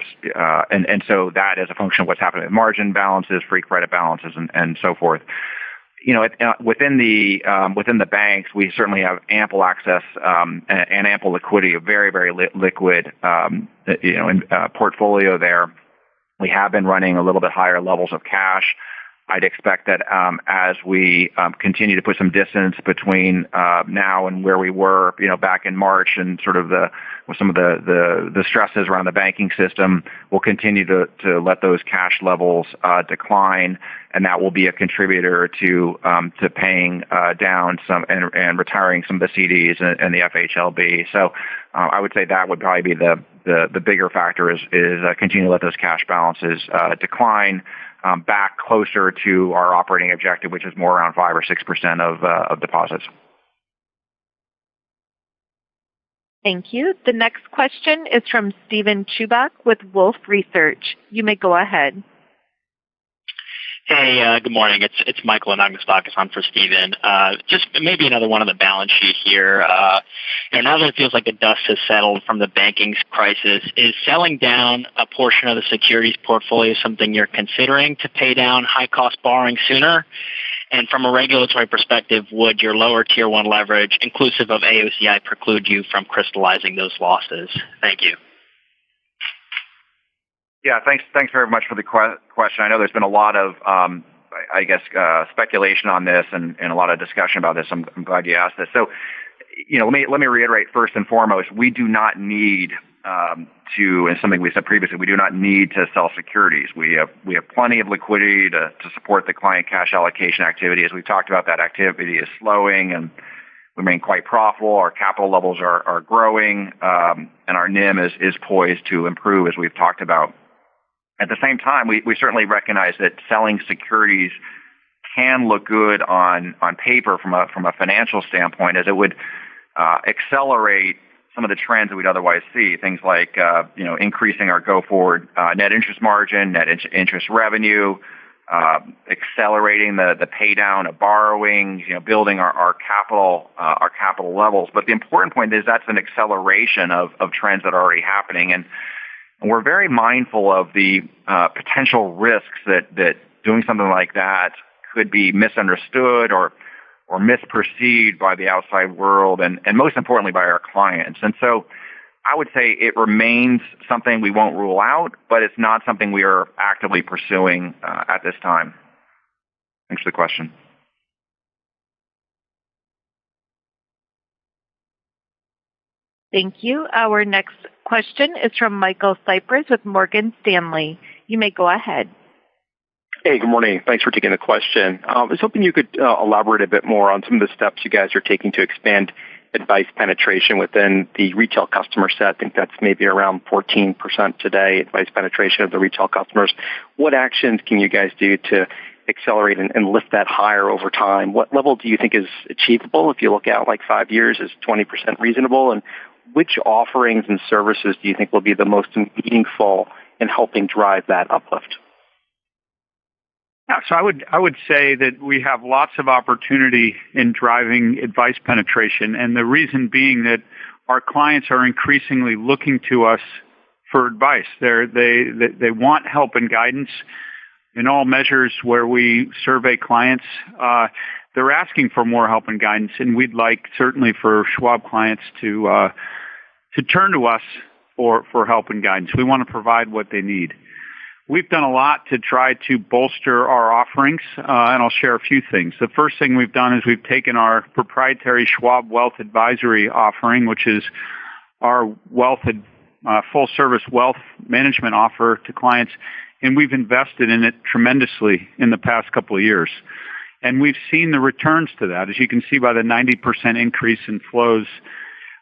[SPEAKER 4] and so that is a function of what's happening with margin balances, free credit balances, and so forth. Within the banks, we certainly have ample access and ample liquidity, a very, very liquid portfolio there. We have been running a little bit higher levels of cash. I'd expect that as we continue to put some distance between now and where we were, back in March, and sort of with some of the stresses around the banking system, we'll continue to let those cash levels decline, and that will be a contributor to paying down some and retiring some of the CDs and the FHLB. So I would say that would probably be the bigger factor is continue to let those cash balances decline back closer to our operating objective, which is more around 5 or 6% of deposits.
[SPEAKER 5] Thank you. The next question is from Steven Chubak with Wolfe Research. You may go ahead.
[SPEAKER 9] Hey, good morning. It's Michael Anagnostakis on for Steven. Just maybe another one on the balance sheet here. Now that it feels like the dust has settled from the banking crisis, is selling down a portion of the securities portfolio something you're considering to pay down high-cost borrowing sooner? And from a regulatory perspective, would your lower Tier 1 leverage, inclusive of AOCI, preclude you from crystallizing those losses? Thank you.
[SPEAKER 4] Yeah, thanks very much for the question. I know there's been a lot of, speculation on this and a lot of discussion about this. I'm glad you asked this. So, let me reiterate first and foremost, we do not need and something we said previously, we do not need to sell securities. We have plenty of liquidity to support the client cash allocation activity. As we've talked about, that activity is slowing and we remain quite profitable. Our capital levels are growing, and our NIM is poised to improve, as we've talked about. At the same time, we certainly recognize that selling securities can look good on paper from a financial standpoint, as it would accelerate some of the trends that we'd otherwise see. Things like increasing our go-forward net interest margin, net interest revenue, accelerating the pay down of borrowings, building our capital levels. But the important point is that's an acceleration of trends that are already happening, and we're very mindful of the potential risks that doing something like that could be misunderstood or misperceived by the outside world, and most importantly by our clients. And so I would say it remains something we won't rule out, but it's not something we are actively pursuing at this time. Thanks for the question.
[SPEAKER 5] Thank you. Our next question is from Michael Cyprys with Morgan Stanley. You may go ahead.
[SPEAKER 10] Hey, good morning. Thanks for taking the question. I was hoping you could elaborate a bit more on some of the steps you guys are taking to expand advice penetration within the retail customer set. I think that's maybe around 14% today, advice penetration of the retail customers. What actions can you guys do to accelerate and lift that higher over time? What level do you think is achievable if you look out like 5 years? Is 20% reasonable? And which offerings and services do you think will be the most meaningful in helping drive that uplift?
[SPEAKER 3] Yeah, so I would say that we have lots of opportunity in driving advice penetration, and the reason being that our clients are increasingly looking to us for advice. They want help and guidance in all measures where we survey clients. They're asking for more help and guidance, and we'd like certainly for Schwab clients to turn to us for help and guidance. We want to provide what they need. We've done a lot to try to bolster our offerings, and I'll share a few things. The first thing we've done is we've taken our proprietary Schwab Wealth Advisory offering, which is our full-service wealth management offer to clients, and we've invested in it tremendously in the past couple of years. And we've seen the returns to that, as you can see by the 90% increase in flows,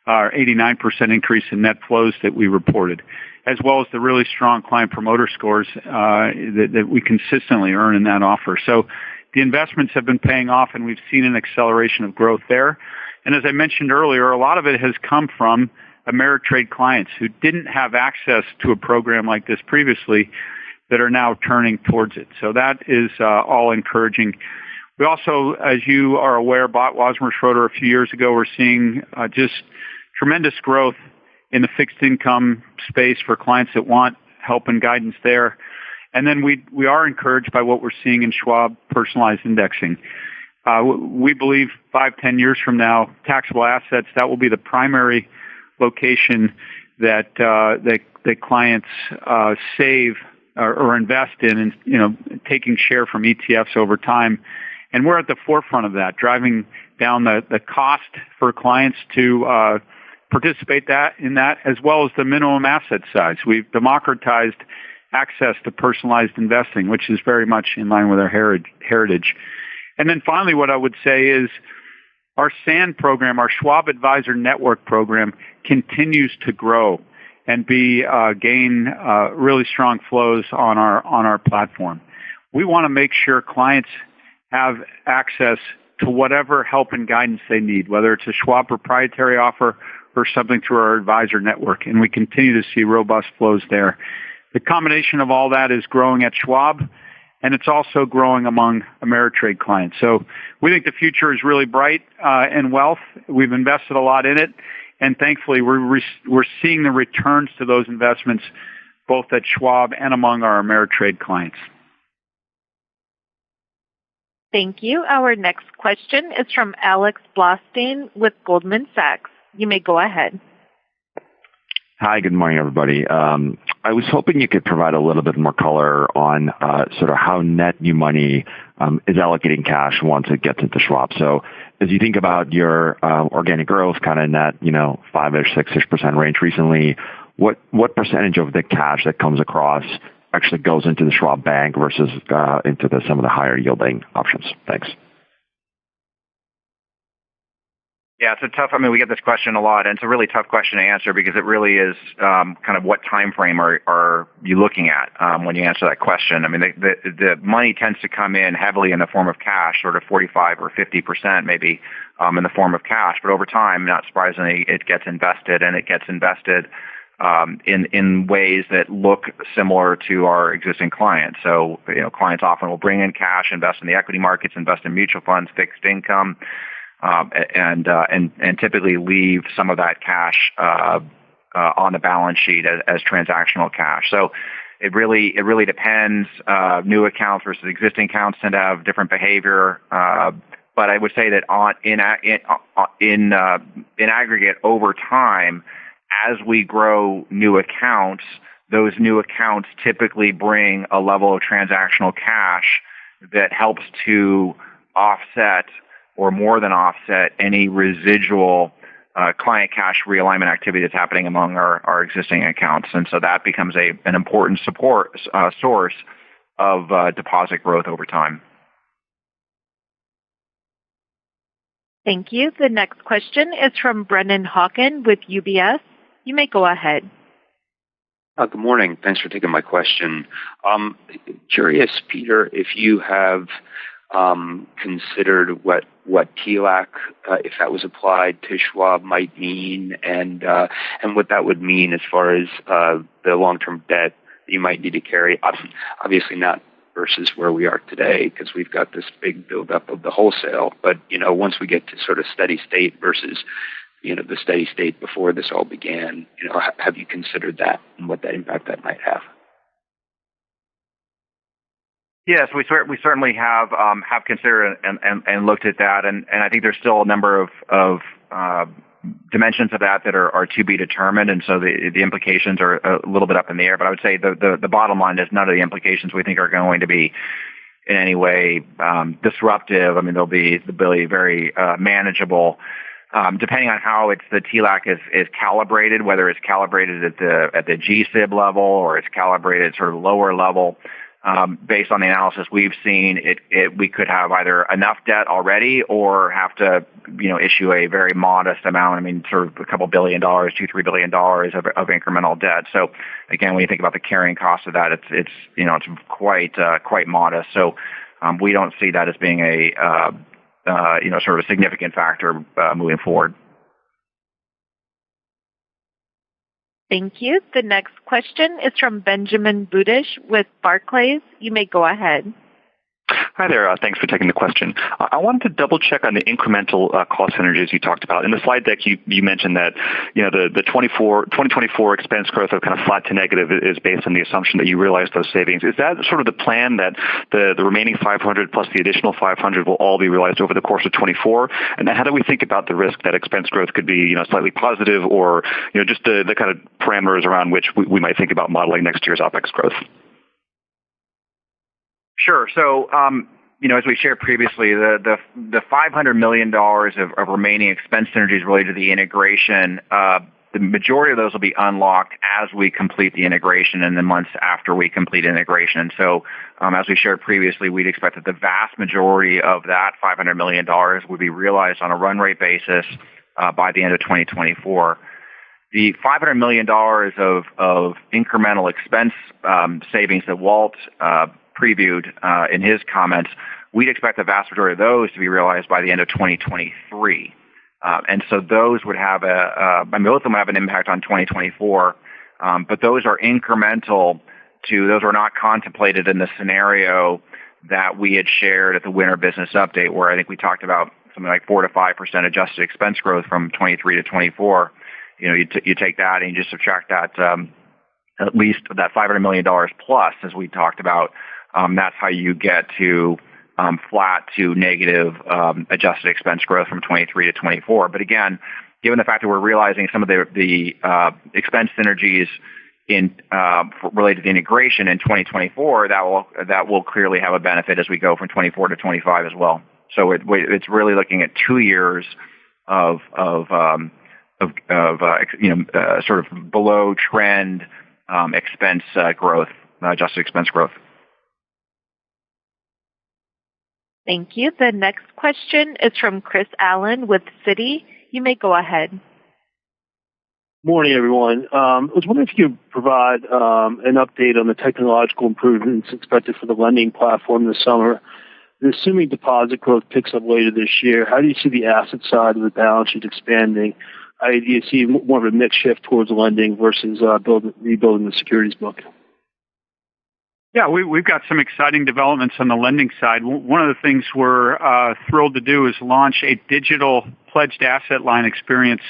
[SPEAKER 3] or 89% increase in net flows that we reported, as well as the really strong client promoter scores that we consistently earn in that offer. So the investments have been paying off, and we've seen an acceleration of growth there. And as I mentioned earlier, a lot of it has come from Ameritrade clients who didn't have access to a program like this previously that are now turning towards it. So that is all encouraging. We also, as you are aware, bought Wasmer Schroeder a few years ago. We're seeing just tremendous growth in the fixed income space for clients that want help and guidance there. And then we are encouraged by what we're seeing in Schwab personalized indexing. We believe 5-10 years from now, taxable assets, that will be the primary location that clients save or invest in, and taking share from ETFs over time. And we're at the forefront of that, driving down the cost for clients to participate in that, as well as the minimum asset size. We've democratized access to personalized investing, which is very much in line with our heritage. And then finally, what I would say is our SAN program, our Schwab Advisor Network program, continues to grow and gain really strong flows on our platform. We want to make sure clients have access to whatever help and guidance they need, whether it's a Schwab proprietary offer or something through our advisor network, and we continue to see robust flows there. The combination of all that is growing at Schwab, and it's also growing among Ameritrade clients. So we think the future is really bright in wealth. We've invested a lot in it, and thankfully we're seeing the returns to those investments both at Schwab and among our Ameritrade clients.
[SPEAKER 5] Thank you. Our next question is from Alex Blostein with Goldman Sachs. You may go ahead.
[SPEAKER 11] Hi, good morning, everybody. I was hoping you could provide a little bit more color on sort of how net new money is allocating cash once it gets into Schwab. So as you think about your organic growth, kind of in that 5-ish, 6-ish% range recently, what percentage of the cash that comes across actually goes into the Schwab Bank versus into some of the higher yielding options? Thanks.
[SPEAKER 4] Yeah, it's we get this question a lot, and it's a really tough question to answer because it really is kind of what time frame are you looking at when you answer that question. I mean, the money tends to come in heavily in the form of cash, sort of 45 or 50% maybe in the form of cash. But over time, not surprisingly, it gets invested, and it gets invested in ways that look similar to our existing clients. So, clients often will bring in cash, invest in the equity markets, invest in mutual funds, fixed income, and typically leave some of that cash on the balance sheet as transactional cash. So it really depends. New accounts versus existing accounts tend to have different behavior. But I would say that in aggregate over time, as we grow new accounts, those new accounts typically bring a level of transactional cash that helps to offset or more than offset any residual client cash realignment activity that's happening among our existing accounts. And so that becomes an important source of deposit growth over time.
[SPEAKER 5] Thank you. The next question is from Brennan Hawken with UBS. You may go ahead.
[SPEAKER 12] Good morning. Thanks for taking my question. Curious, Peter, if you have considered what TLAC, if that was applied to Schwab, might mean, and what that would mean as far as the long-term debt that you might need to carry. Obviously not versus where we are today, because we've got this big buildup of the wholesale. But once we get to sort of steady state versus the steady state before this all began, have you considered that and what that impact that might have?
[SPEAKER 4] Yes, we certainly have considered and looked at that, and I think there's still a number of dimensions of that are to be determined, and so the implications are a little bit up in the air. But I would say the bottom line is none of the implications we think are going to be in any way disruptive. I mean, they'll be very manageable. Depending on how the TLAC is calibrated, whether it's calibrated at the GSIB level or it's calibrated sort of lower level, based on the analysis we've seen, we could have either enough debt already or have to issue a very modest amount. I mean, sort of a couple $2-3 billion of incremental debt. So again, when you think about the carrying cost of that, it's quite modest. So we don't see that as being a sort of a significant factor moving forward.
[SPEAKER 5] Thank you. The next question is from Benjamin Budish with Barclays. You may go ahead.
[SPEAKER 13] Hi there. Thanks for taking the question. I wanted to double check on the incremental cost synergies you talked about. In the slide deck, you mentioned that the 2024 expense growth of kind of flat to negative is based on the assumption that you realize those savings. Is that sort of the plan, that the remaining 500 plus the additional 500 will all be realized over the course of 24? And then how do we think about the risk that expense growth could be slightly positive, or just the kind of parameters around which we might think about modeling next year's OpEx growth?
[SPEAKER 4] Sure. So, as we shared previously, the $500 million of remaining expense synergies related to the integration, the majority of those will be unlocked as we complete the integration and the months after we complete integration. And so, as we shared previously, we'd expect that the vast majority of that $500 million would be realized on a run rate basis by the end of 2024. The $500 million of incremental expense savings that Walt previewed in his comments, we'd expect the vast majority of those to be realized by the end of 2023. And so those would have both of them have an impact on 2024, but those are incremental those were not contemplated in the scenario that we had shared at the winter business update, where I think we talked about something like 4 to 5% adjusted expense growth from 23 to 24. You take that and you just subtract that, at least that $500 million plus, as we talked about. That's how you get to flat to negative adjusted expense growth from 23 to 24. But again, given the fact that we're realizing some of the expense synergies related to the integration in 2024, that will clearly have a benefit as we go from 24 to 25 as well. So it's really looking at 2 years of sort of below trend expense growth, adjusted expense growth.
[SPEAKER 5] Thank you. The next question is from Chris Allen with Citi. You may go ahead.
[SPEAKER 14] Morning, everyone. I was wondering if you could provide an update on the technological improvements expected for the lending platform this summer. And assuming deposit growth picks up later this year, how do you see the asset side of the balance sheet expanding? Do you see more of a mix shift towards lending versus rebuilding the securities book?
[SPEAKER 3] Yeah, we've got some exciting developments on the lending side. One of the things we're thrilled to do is launch a digital pledged asset line experience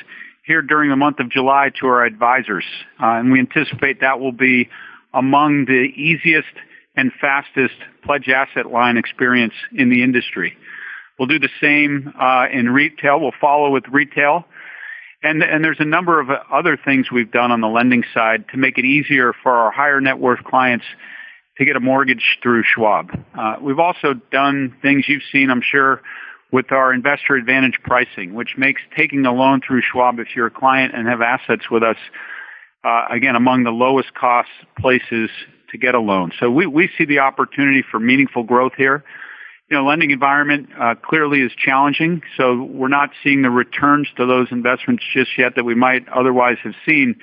[SPEAKER 3] here during the month of July to our advisors. And we anticipate that will be among the easiest and fastest pledged asset line experience in the industry. We'll do the same in retail. We'll follow with retail. And there's a number of other things we've done on the lending side to make it easier for our higher net worth clients to get a mortgage through Schwab. We've also done things you've seen, I'm sure, with our Investor Advantage pricing, which makes taking a loan through Schwab, if you're a client and have assets with us, again, among the lowest cost places to get a loan. So we see the opportunity for meaningful growth here. lending environment clearly is challenging, so we're not seeing the returns to those investments just yet that we might otherwise have seen.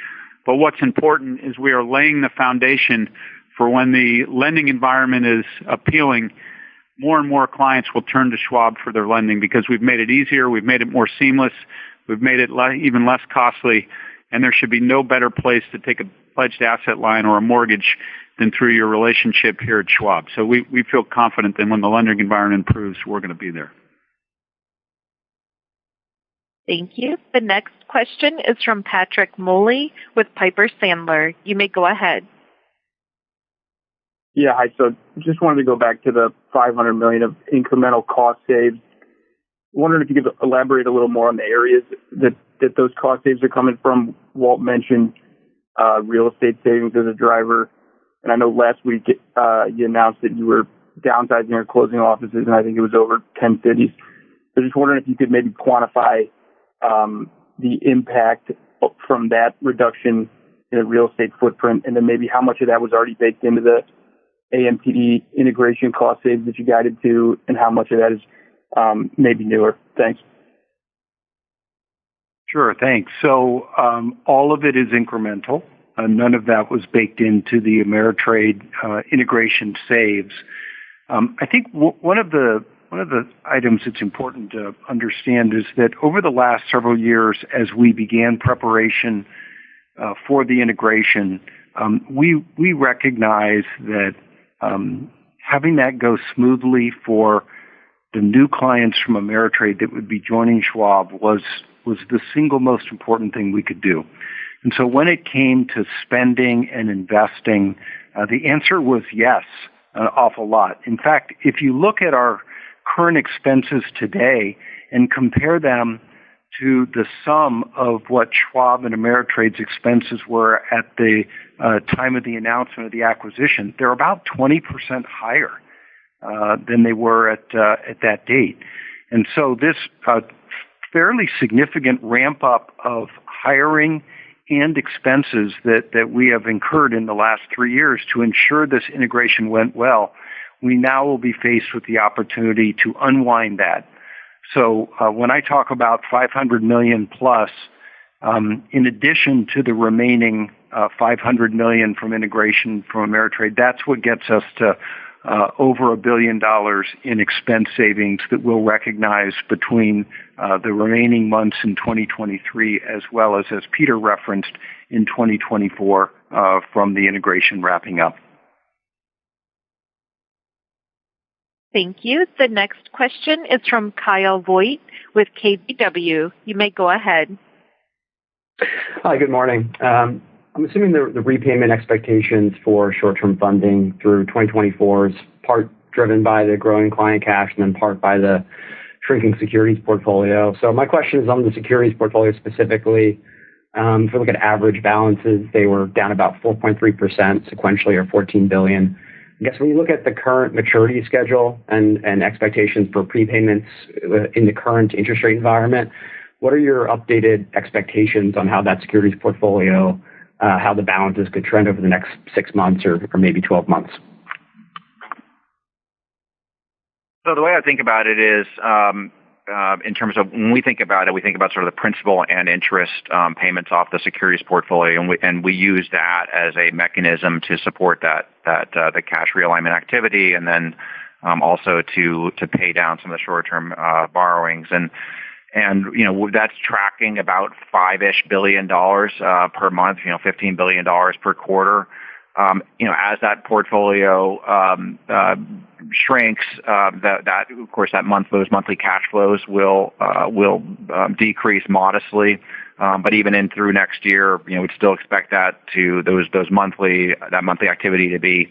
[SPEAKER 3] But what's important is we are laying the foundation for when the lending environment is appealing, more and more clients will turn to Schwab for their lending because we've made it easier, we've made it more seamless, we've made it even less costly, and there should be no better place to take a pledged asset line or a mortgage than through your relationship here at Schwab. So we feel confident that when the lending environment improves, we're going to be there.
[SPEAKER 5] Thank you. The next question is from Patrick Moley with Piper Sandler. You may go ahead.
[SPEAKER 15] Yeah, hi. So just wanted to go back to the $500 million of incremental cost saves. Wondering if you could elaborate a little more on the areas that those cost saves are coming from. Walt mentioned real estate savings as a driver. And I know last week you announced that you were downsizing or closing offices, and I think it was over 10 cities. So just wondering if you could maybe quantify the impact from that reduction in the real estate footprint, and then maybe how much of that was already baked into the AMTD integration cost saves that you guided to, and how much of that is maybe newer. Thanks.
[SPEAKER 2] Sure, thanks. So all of it is incremental. None of that was baked into the Ameritrade integration saves. I think one of the items that's important to understand is that over the last several years, as we began preparation for the integration, we recognize that having that go smoothly for the new clients from Ameritrade that would be joining Schwab was the single most important thing we could do. And so when it came to spending and investing, the answer was yes, an awful lot. In fact, if you look at our current expenses today and compare them to the sum of what Schwab and Ameritrade's expenses were at the time of the announcement of the acquisition, they're about 20% higher than they were at that date. And so this fairly significant ramp up of hiring and expenses that we have incurred in the last 3 years to ensure this integration went well, we now will be faced with the opportunity to unwind that. So when I talk about $500 million plus, in addition to the remaining $500 million from integration from Ameritrade, that's what gets us to over $1 billion in expense savings that we'll recognize between the remaining months in 2023, as well as Peter referenced, in 2024 from the integration wrapping up.
[SPEAKER 5] Thank you. The next question is from Kyle Voigt with KBW. You may go ahead.
[SPEAKER 16] Hi, good morning. I'm assuming the repayment expectations for short-term funding through 2024 is part driven by the growing client cash and then part by the shrinking securities portfolio. So my question is on the securities portfolio specifically. If we look at average balances, they were down about 4.3% sequentially, or $14 billion. I guess when you look at the current maturity schedule and expectations for prepayments in the current interest rate environment, what are your updated expectations on how that securities portfolio, how the balances could trend over the next 6 months or maybe 12 months?
[SPEAKER 4] So the way I think about it is, in terms of when we think about it, we think about sort of the principal and interest payments off the securities portfolio, and we use that as a mechanism to support the cash realignment activity, and then also to pay down some of the short-term borrowings. And that's tracking about $5-ish billion per month, $15 billion per quarter. As that portfolio shrinks, that of course those monthly cash flows will decrease modestly. But even in through next year, we'd still expect that monthly activity to be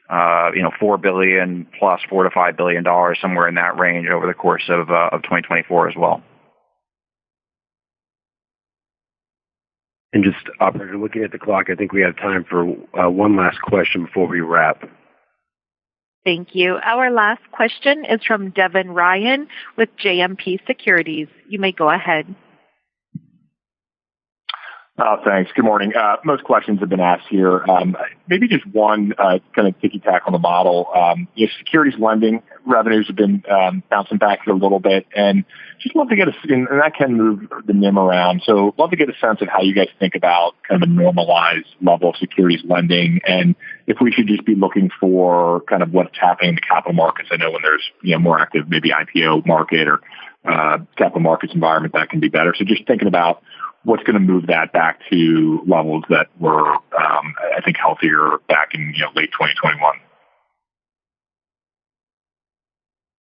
[SPEAKER 4] $4 billion plus $4 to $5 billion, somewhere in that range over the course of 2024 as well.
[SPEAKER 1] And just, operator, looking at the clock, I think we have time for one last question before we wrap.
[SPEAKER 5] Thank you. Our last question is from Devin Ryan with JMP Securities. You may go ahead.
[SPEAKER 17] Thanks. Good morning. Most questions have been asked here. Maybe just one kind of ticky-tack on the model. Securities lending revenues have been bouncing back here a little bit, and just love to get and that can move the NIM around. So love to get a sense of how you guys think about kind of a normalized level of securities lending, and if we should just be looking for kind of what's happening in the capital markets. I know when there's more active maybe IPO market or capital markets environment, that can be better. So just thinking about what's going to move that back to levels that were, I think, healthier back in late 2021.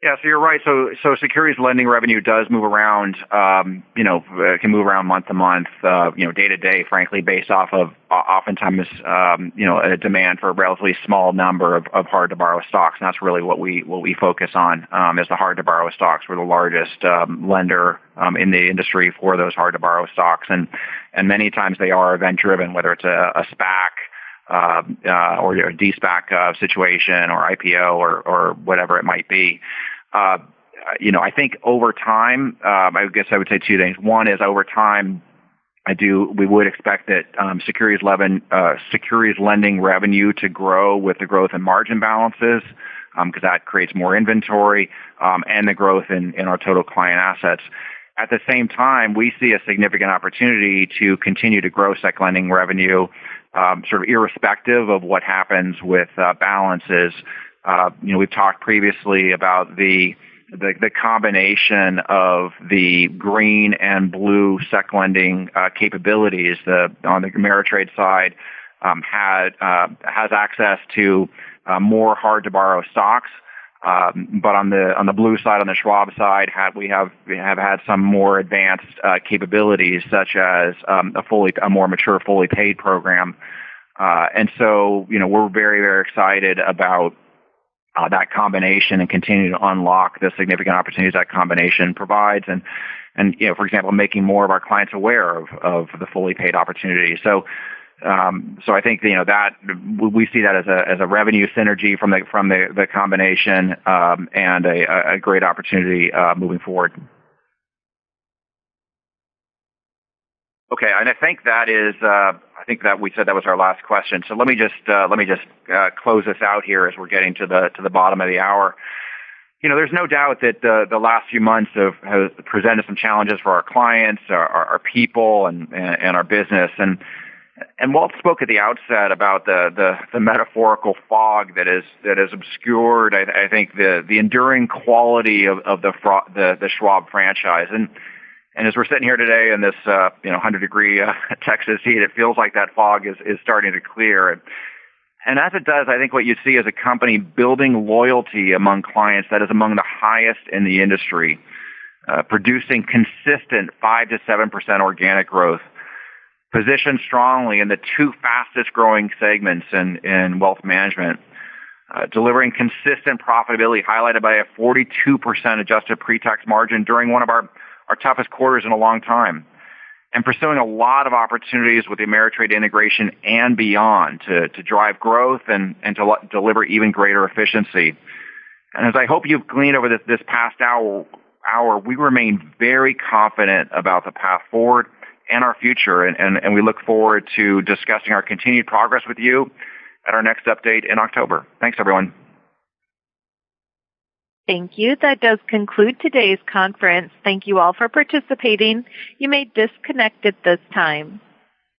[SPEAKER 4] Yeah, so you're right. So securities lending revenue does move around. It can move around month to month, day to day, frankly, based off of oftentimes, a demand for a relatively small number of hard to borrow stocks. And that's really what we focus on is the hard to borrow stocks. We're the largest lender in the industry for those hard to borrow stocks, and many times they are event driven, whether it's a SPAC or a de-SPAC situation or IPO or whatever it might be. I think over time, I guess I would say two things. One is over time, we would expect that securities lending revenue to grow with the growth in margin balances, because that creates more inventory, and the growth in our total client assets. At the same time, we see a significant opportunity to continue to grow sec lending revenue, sort of irrespective of what happens with balances. We've talked previously about the combination of the green and blue sec lending capabilities. On the Ameritrade side, has access to more hard to borrow stocks, but on the blue side, on the Schwab side, we have had some more advanced capabilities, such as a more mature fully paid program, and so we're very, very excited about that combination and continue to unlock the significant opportunities that combination provides, and for example, making more of our clients aware of the fully paid opportunity. So I think that we see that as a revenue synergy from the combination, and a great opportunity moving forward. Okay, and I think that is. I think that we said that was our last question. So let me just close this out here as we're getting to the bottom of the hour. There's no doubt that the last few months have presented some challenges for our clients, our people, and our business. And Walt spoke at the outset about the metaphorical fog that is obscured, I think, the enduring quality of the Schwab franchise. And as we're sitting here today in this 100-degree Texas heat, it feels like that fog is starting to clear. And as it does, I think what you see is a company building loyalty among clients that is among the highest in the industry, producing consistent 5 to 7% organic growth, positioned strongly in the two fastest growing segments in wealth management, delivering consistent profitability highlighted by a 42% adjusted pre-tax margin during one of our toughest quarters in a long time, and pursuing a lot of opportunities with the Ameritrade integration and beyond to drive growth and to deliver even greater efficiency. And as I hope you've gleaned over this past hour, we remain very confident about the path forward and our future, and we look forward to discussing our continued progress with you at our next update in October. Thanks, everyone.
[SPEAKER 5] Thank you. That does conclude today's conference. Thank you all for participating. You may disconnect at this time.